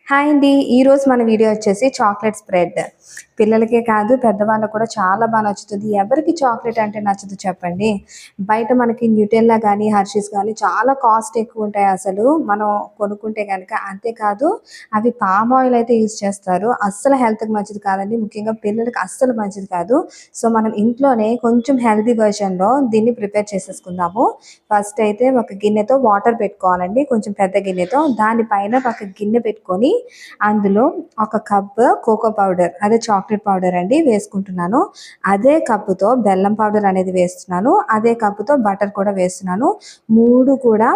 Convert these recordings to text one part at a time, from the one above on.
Hi అండి. ఈరోజు మన వీడియో వచ్చేసి చాక్లెట్ స్ప్రెడ్. పిల్లలకే కాదు పెద్దవాళ్ళకు కూడా చాలా బాగా నచ్చుతుంది. ఎవరికి చాక్లెట్ అంటే నచ్చదు చెప్పండి. బయట మనకి న్యూటెల్లా కానీ హర్షీస్ కానీ చాలా కాస్ట్ ఎక్కువ ఉంటాయి అసలు మనం కొనుక్కుంటే కనుక. అంతేకాదు అవి పామ్ ఆయిల్ అయితే యూజ్ చేస్తారు. అస్సలు హెల్త్కి మంచిది కాదండి. ముఖ్యంగా పిల్లలకి అస్సలు మంచిది కాదు. సో మనం ఇంట్లోనే కొంచెం హెల్తీ వర్షన్లో దీన్ని ప్రిపేర్ చేసేసుకుందాము. ఫస్ట్ అయితే ఒక గిన్నెతో వాటర్ పెట్టుకోవాలండి, కొంచెం పెద్ద గిన్నెతో. దానిపైన ఒక గిన్నె పెట్టుకొని అందులో ఒక కప్ కోకో పౌడర్, అదే చాక్లెట్ పౌడర్ అండి, వేసుకుంటున్నాను. అదే కప్పుతో బెల్లం పౌడర్ అనేది వేస్తున్నాను. అదే కప్పుతో బటర్ కూడా వేస్తున్నాను. మూడు కూడా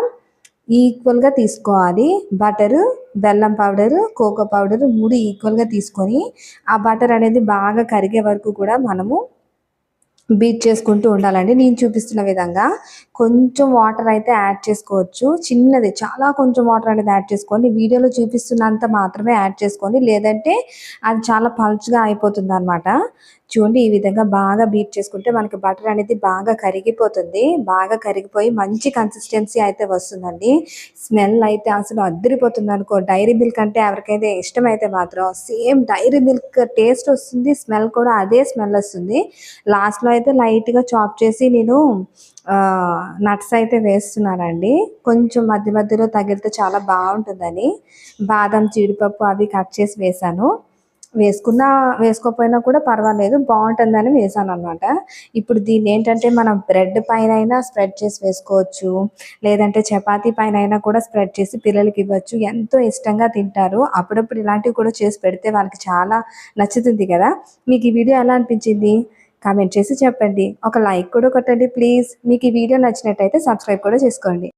ఈక్వల్గా తీసుకోవాలి. బటరు, బెల్లం పౌడరు, కోకో పౌడరు మూడు ఈక్వల్గా తీసుకొని ఆ బటర్ అనేది బాగా కరిగే వరకు కూడా మనము బీట్ చేసుకుంటూ ఉండాలండి. నేను చూపిస్తున్న విధంగా కొంచెం వాటర్ అయితే యాడ్ చేసుకోవచ్చు. చిన్నది, చాలా కొంచెం వాటర్ అనేది యాడ్ చేసుకోండి. వీడియోలో చూపిస్తున్నంత మాత్రమే యాడ్ చేసుకోండి, లేదంటే అది చాలా పల్చగా అయిపోతుంది అనమాట. చూడండి, ఈ విధంగా బాగా బీట్ చేసుకుంటే మనకి బటర్ అనేది బాగా కరిగిపోతుంది. బాగా కరిగిపోయి మంచి కన్సిస్టెన్సీ అయితే వస్తుందండి. స్మెల్ అయితే అసలు అద్దరిపోతుంది అనుకో. డైరీ మిల్క్ అంటే ఎవరికైతే ఇష్టమైతే మాత్రం సేమ్ డైరీ మిల్క్ టేస్ట్ వస్తుంది, స్మెల్ కూడా అదే స్మెల్ వస్తుంది. లాస్ట్లో అయితే లైట్గా చాప్ చేసి నేను నట్స్ అయితే వేస్తున్నానండి. కొంచెం మధ్య మధ్యలో తగిలితే చాలా బాగుంటుందని బాదం, జీడిపప్పు అవి కట్ చేసి వేసాను. వేసుకోకపోయినా కూడా పర్వాలేదు, బాగుంటుందని వేసాను అనమాట. ఇప్పుడు దీన్ని ఏంటంటే మనం బ్రెడ్ పైన అయినా స్ప్రెడ్ చేసి వేసుకోవచ్చు, లేదంటే చపాతీ పైన అయినా కూడా స్ప్రెడ్ చేసి పిల్లలకి ఇవ్వచ్చు. ఎంతో ఇష్టంగా తింటారు. అప్పుడప్పుడు ఇలాంటివి కూడా చేసి పెడితే వాళ్ళకి చాలా నచ్చుతుంది కదా. మీకు ఈ వీడియో ఎలా అనిపించింది కామెంట్ చేసి చెప్పండి. ఒక లైక్ కూడా కొట్టండి ప్లీజ్. మీకు ఈ వీడియో నచ్చినట్టయితే సబ్స్క్రైబ్ కూడా చేసుకోండి.